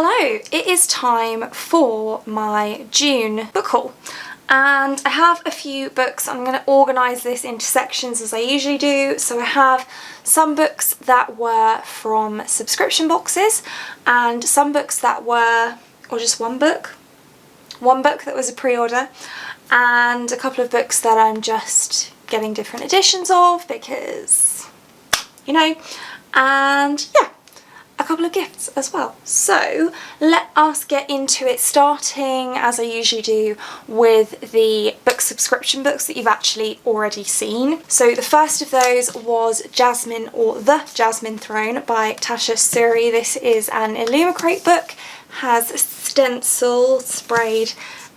Hello, it is time for my June book haul and I have a few books. I'm going to organise this into sections as I usually do. So I have some books that were from subscription boxes and some books that were, or just one book that was a pre-order, and a couple of books that I'm just getting different editions of because, you know, and yeah, a couple of gifts as well. So let us get into it, starting as I usually do with the book subscription books that you've actually already seen. So the first of those was Jasmine, or The Jasmine Throne by Tasha Suri. This is an Illumicrate book, has stencil sprayed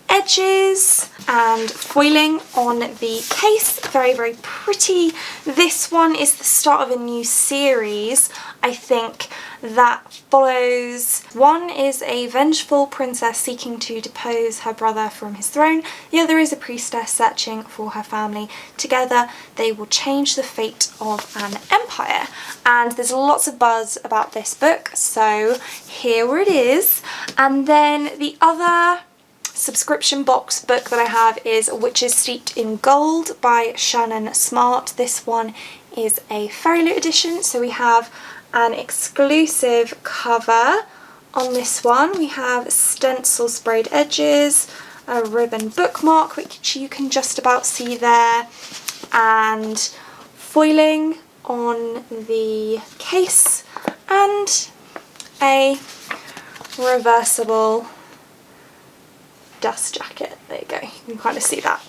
edges and foiling on the case. Very, very pretty. This one is the start of a new series, I think, that follows. One is a vengeful princess seeking to depose her brother from his throne. The other is a priestess searching for her family. Together they will change the fate of an empire. And there's lots of buzz about this book, so here it is. And then the other subscription box book that I have is Witches Steeped in Gold by Shannon Smart. This one is a fairy loot edition, so we have an exclusive cover on this one. We have stencil sprayed edges, a ribbon bookmark which you can just about see there, and foiling on the case, and a reversible dust jacket. There you go, you can kind of see that.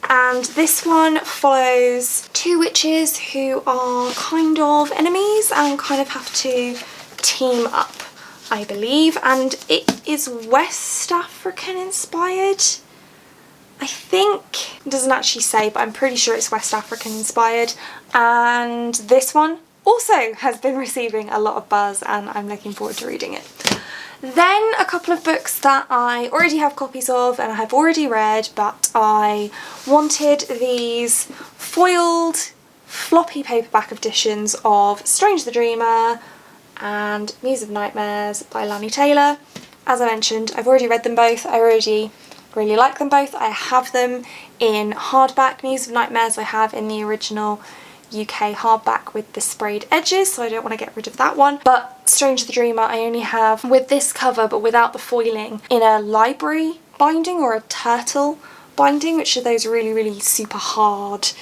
And this one follows two witches who are kind of enemies and kind of have to team up, I believe, and it is West African inspired. I think, it doesn't actually say, but I'm pretty sure it's West African inspired. And this one also has been receiving a lot of buzz and I'm looking forward to reading it. Then a couple of books that I already have copies of and I have already read, but I wanted these foiled floppy paperback editions of Strange the Dreamer and Muse of Nightmares by Lani Taylor. As I mentioned, I've already read them both. I already really like them both. I have them in hardback. Muse of Nightmares I have in the original UK hardback with the sprayed edges, so I don't want to get rid of that one. But Strange the Dreamer I only have with this cover but without the foiling in a library binding or a turtle binding, which are those really super hard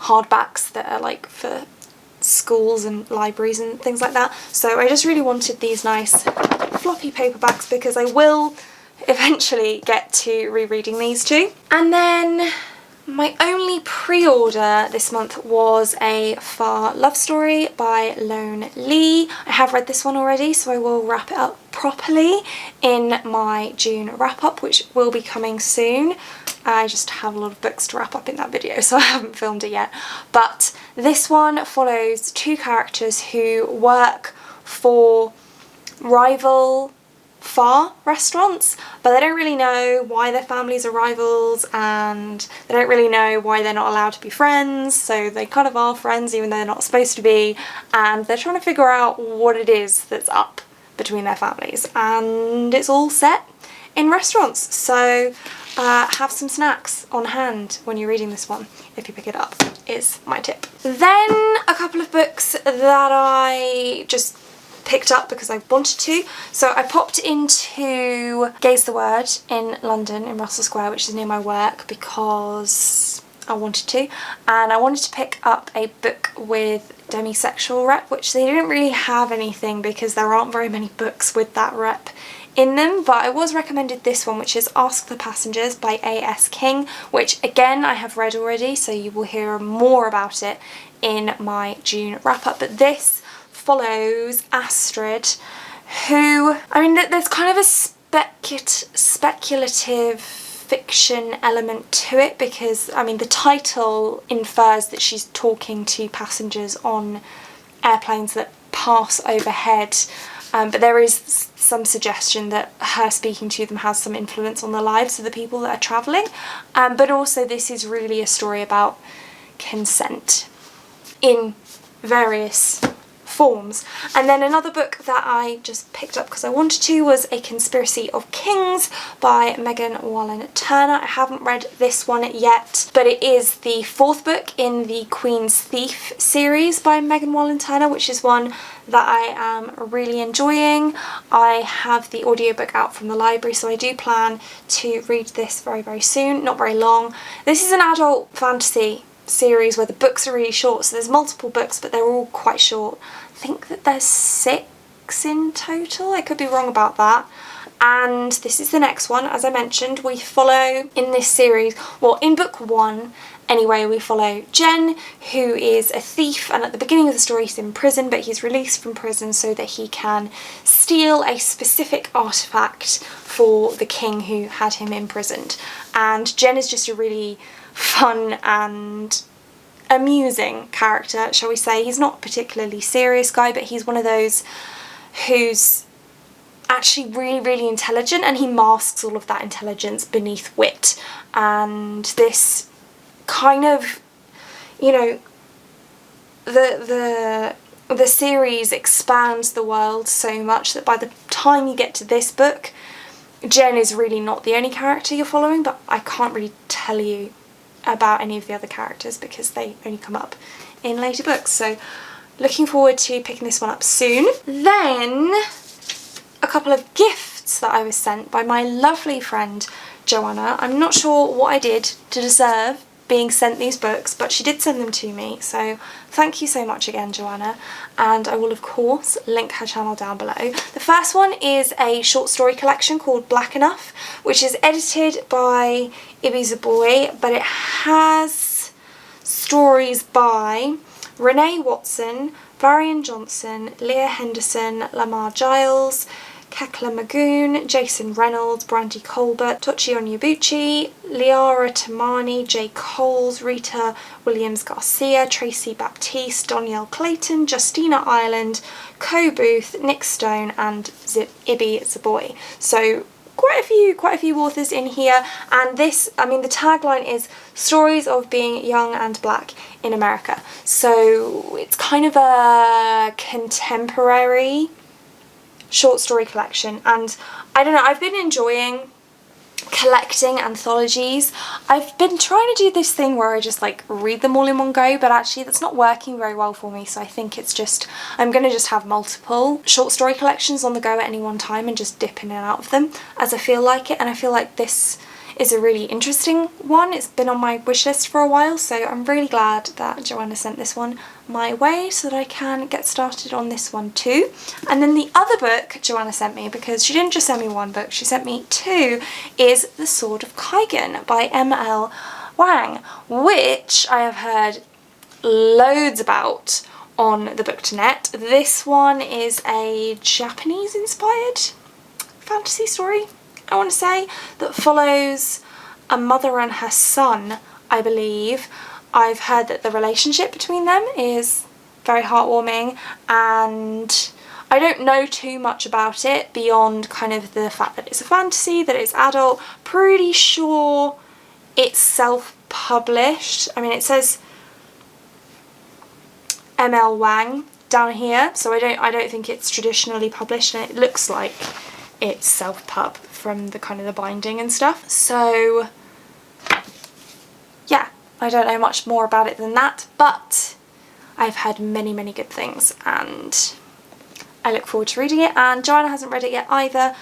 hardbacks that are like for schools and libraries and things like that. So I just really wanted these nice floppy paperbacks because I will eventually get to rereading these two. And then my only pre-order this month was a Far Love Story by Lone Lee. I have read this one already, so I will wrap it up properly in my June wrap-up, which will be coming soon. I just have a lot of books to wrap up in that video, so I haven't filmed it yet. But this one follows two characters who work for rival Far restaurants, but they don't really know why their families are rivals and they don't really know why they're not allowed to be friends, so they kind of are friends even though they're not supposed to be, and they're trying to figure out what it is that's up between their families, and it's all set in restaurants. So have some snacks on hand when you're reading this one if you pick it up, is my tip. Then a couple of books that I just picked up because I wanted to. So I popped into Gaze the Word in London, in Russell Square, which is near my work, because I wanted to, and I wanted to pick up a book with demisexual rep, which they didn't really have anything because there aren't very many books with that rep in them, but I was recommended this one, which is Ask the Passengers by A.S. King, which again I have read already, so you will hear more about it in my June wrap-up. But this follows Astrid, who, I mean, there's kind of a speculative fiction element to it because, I mean, the title infers that she's talking to passengers on airplanes that pass overhead, but there is some suggestion that her speaking to them has some influence on the lives of the people that are travelling, but also this is really a story about consent in various forms. And then another book that I just picked up because I wanted to was A Conspiracy of Kings by Megan Wallen Turner. I haven't read this one yet, but it is the 4th book in the Queen's Thief series by Megan Wallen Turner, which is one that I am really enjoying. I have the audiobook out from the library, so I do plan to read this very, very soon. Not very long. This is an adult fantasy series where the books are really short, so there's multiple books but they're all quite short. I think that there's 6 in total, I could be wrong about that. And this is the next one. As I mentioned, we follow in this series, well, in book 1 anyway, we follow Jen, who is a thief, and at the beginning of the story he's in prison, but he's released from prison so that he can steal a specific artefact for the king who had him imprisoned. And Jen is just a really fun and amusing character, shall we say. He's not a particularly serious guy, but he's one of those who's actually really, really intelligent, and he masks all of that intelligence beneath wit. And this kind of, you know, the series expands the world so much that by the time you get to this book, Jen is really not the only character you're following, but I can't really tell you about any of the other characters because they only come up in later books. So looking forward to picking this one up soon. Then a couple of gifts that I was sent by my lovely friend Joanna. I'm not sure what I did to deserve being sent these books, but she did send them to me, so thank you so much again, Joanna, and I will of course link her channel down below. The first one is a short story collection called Black Enough, which is edited by Ibby Zaboy, but it has stories by Renee Watson, Varian Johnson, Leah Henderson, Lamar Giles, Kekla Magoon, Jason Reynolds, Brandy Colbert, Tochi Onyebuchi, Liara Tamani, Jay Coles, Rita Williams Garcia, Tracy Baptiste, Donielle Clayton, Justina Ireland, Co Booth, Nick Stone and Ibby Zaboy. So quite a few authors in here, and this, I mean, the tagline is stories of being young and black in America. So it's kind of a contemporary short story collection, and I don't know, I've been enjoying collecting anthologies. I've been trying to do this thing where I just like read them all in one go, but actually that's not working very well for me, so I think it's just, I'm gonna just have multiple short story collections on the go at any one time and just dip in and out of them as I feel like it. And I feel like this is a really interesting one. It's been on my wish list for a while, so I'm really glad that Joanna sent this one my way so that I can get started on this one too. And then the other book Joanna sent me, because she didn't just send me one book, she sent me 2, is The Sword of Kaigan by M.L. Wang, which I have heard loads about on the Book2Net. This one is a Japanese inspired fantasy story, I want to say, that follows a mother and her son, I believe. I've heard that the relationship between them is very heartwarming, and I don't know too much about it beyond kind of the fact that it's a fantasy, that it's adult. Pretty sure it's self-published. I mean, it says M.L. Wang down here, so I don't think it's traditionally published, and it looks like it's self-pub from the kind of the binding and stuff. So yeah, I don't know much more about it than that, but I've heard many, many good things and I look forward to reading it. And Joanna hasn't read it yet either,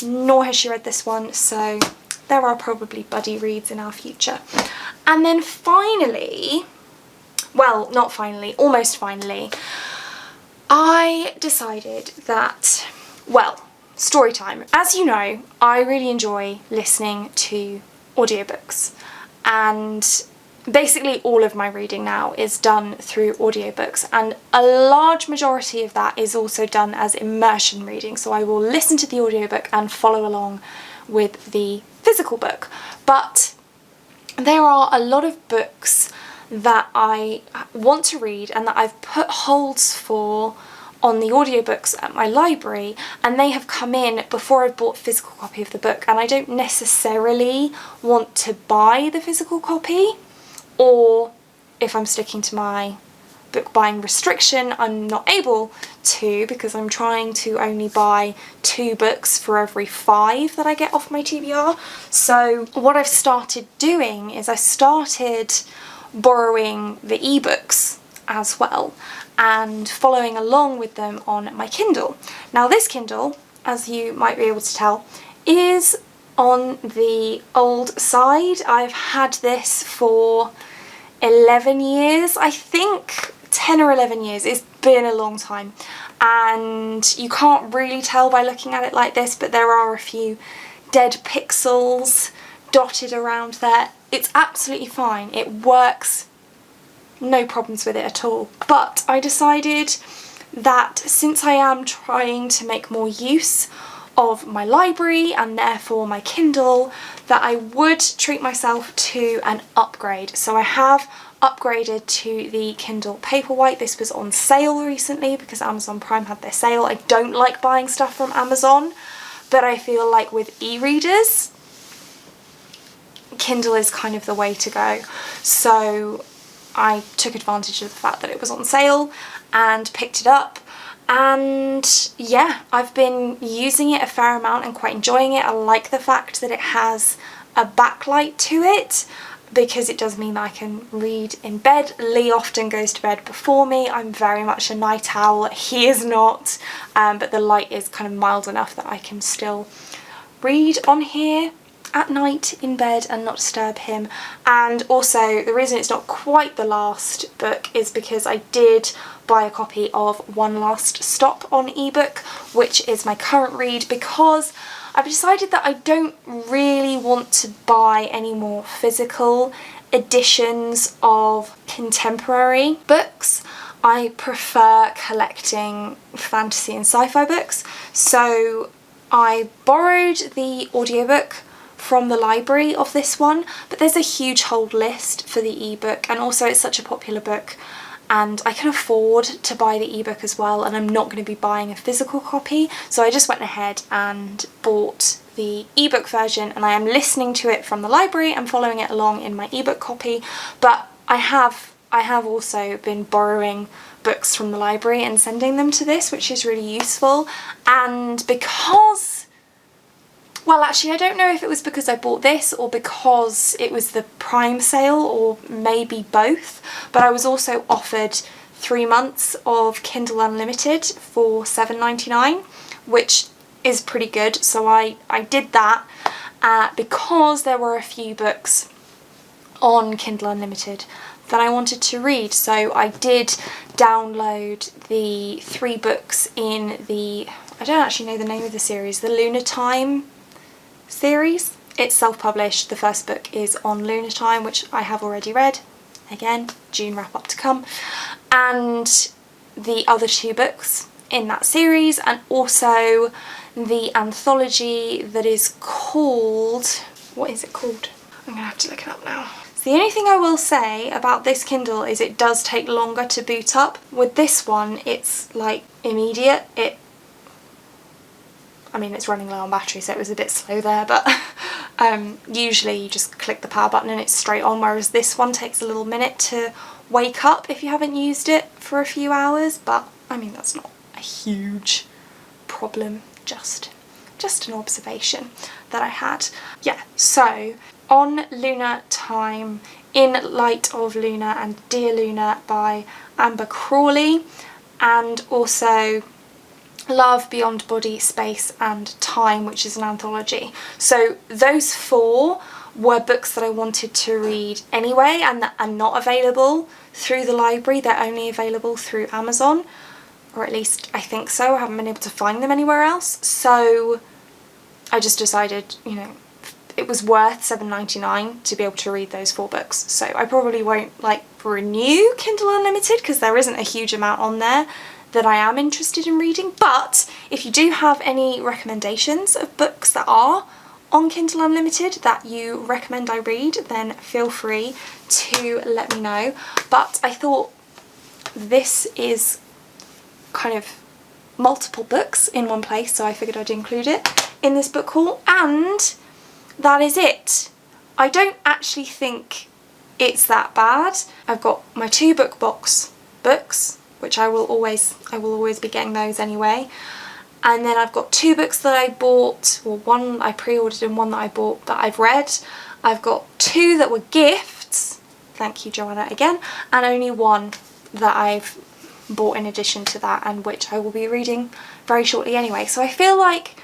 nor has she read this one, so there are probably buddy reads in our future. And then finally, well, not finally, almost finally, I decided that, well, story time. As you know, I really enjoy listening to audiobooks, and basically all of my reading now is done through audiobooks, and a large majority of that is also done as immersion reading, so I will listen to the audiobook and follow along with the physical book. But there are a lot of books that I want to read and that I've put holds for on the audiobooks at my library, and they have come in before I've bought a physical copy of the book, and I don't necessarily want to buy the physical copy, or if I'm sticking to my book buying restriction, I'm not able to, because I'm trying to only buy 2 books for every 5 that I get off my TBR. So what I've started doing is I started borrowing the ebooks as well and following along with them on my Kindle. Now this Kindle, as you might be able to tell, is on the old side. I've had this for 11 years, I think 10 or 11 years. It's been a long time, and you can't really tell by looking at it like this, but there are a few dead pixels dotted around there. It's absolutely fine. It works, no problems with it at all. But I decided that since I am trying to make more use of my library and therefore my Kindle, that I would treat myself to an upgrade. So I have upgraded to the Kindle Paperwhite. This was on sale recently because Amazon Prime had their sale. I don't like buying stuff from Amazon, but I feel like with e-readers, Kindle is kind of the way to go. So I took advantage of the fact that it was on sale and picked it up. And yeah, I've been using it a fair amount and quite enjoying it. I like the fact that it has a backlight to it, because it does mean that I can read in bed. Lee often goes to bed before me. I'm very much a night owl. He is not, but the light is kind of mild enough that I can still read on here at night in bed and not disturb him. And also the reason it's not quite the last book is because I did buy a copy of One Last Stop on ebook, which is my current read, because I've decided that I don't really want to buy any more physical editions of contemporary books. I prefer collecting fantasy and sci-fi books. So I borrowed the audiobook from the library of this one, but there's a huge hold list for the ebook, and also it's such a popular book and I can afford to buy the ebook as well, and I'm not going to be buying a physical copy, so I just went ahead and bought the ebook version, and I am listening to it from the library and following it along in my ebook copy. But I have also been borrowing books from the library and sending them to this, which is really useful. And because, well, actually I don't know if it was because I bought this or because it was the Prime sale, or maybe both, but I was also offered 3 months of Kindle Unlimited for $7.99, which is pretty good. So I did that because there were a few books on Kindle Unlimited that I wanted to read. So I did download the 3 books in the, I don't actually know the name of the series, the Storytime series. It's self-published. The first book is on Storytime, which I have already read. Again, June wrap up to come. And the other 2 books in that series, and also the anthology that is called, what is it called? I'm gonna have to look it up now. So the only thing I will say about this Kindle is it does take longer to boot up. With this one, it's like immediate. I mean, it's running low on battery, so it was a bit slow there, but usually you just click the power button and it's straight on, whereas this one takes a little minute to wake up if you haven't used it for a few hours. But I mean, that's not a huge problem, just an observation that I had. Yeah, so on Lunar Time, In Light of Luna and Dear Luna by Amber Crawley, and also Love Beyond Body, Space and Time, which is an anthology. So those 4 were books that I wanted to read anyway, and that are not available through the library. They're only available through Amazon, or at least I think so. I haven't been able to find them anywhere else. So I just decided, you know, it was worth $7.99 to be able to read those 4 books. So I probably won't like renew Kindle Unlimited because there isn't a huge amount on there that I am interested in reading. But if you do have any recommendations of books that are on Kindle Unlimited that you recommend I read, then feel free to let me know. But I thought this is kind of multiple books in one place, so I figured I'd include it in this book haul, and that is it. I don't actually think it's that bad. I've got my 2 book box books, which I will always be getting those anyway. And then I've got 2 books that I bought, well, one I pre-ordered and one that I bought that I've read. I've got 2 that were gifts, thank you Joanna again, and only 1 that I've bought in addition to that, and which I will be reading very shortly anyway. So I feel like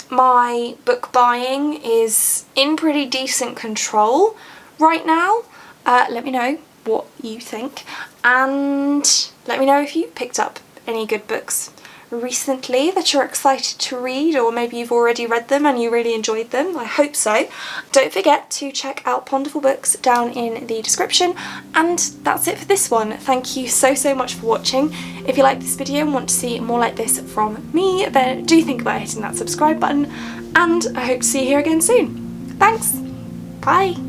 my book buying is in pretty decent control right now. Let me know what you think, and let me know if you picked up any good books recently that you're excited to read, or maybe you've already read them and you really enjoyed them. I hope so. Don't forget to check out Ponderful Books down in the description, and that's it for this one. Thank you so much for watching. If you like this video and want to see more like this from me, then do think about hitting that subscribe button, and I hope to see you here again soon. Thanks, bye.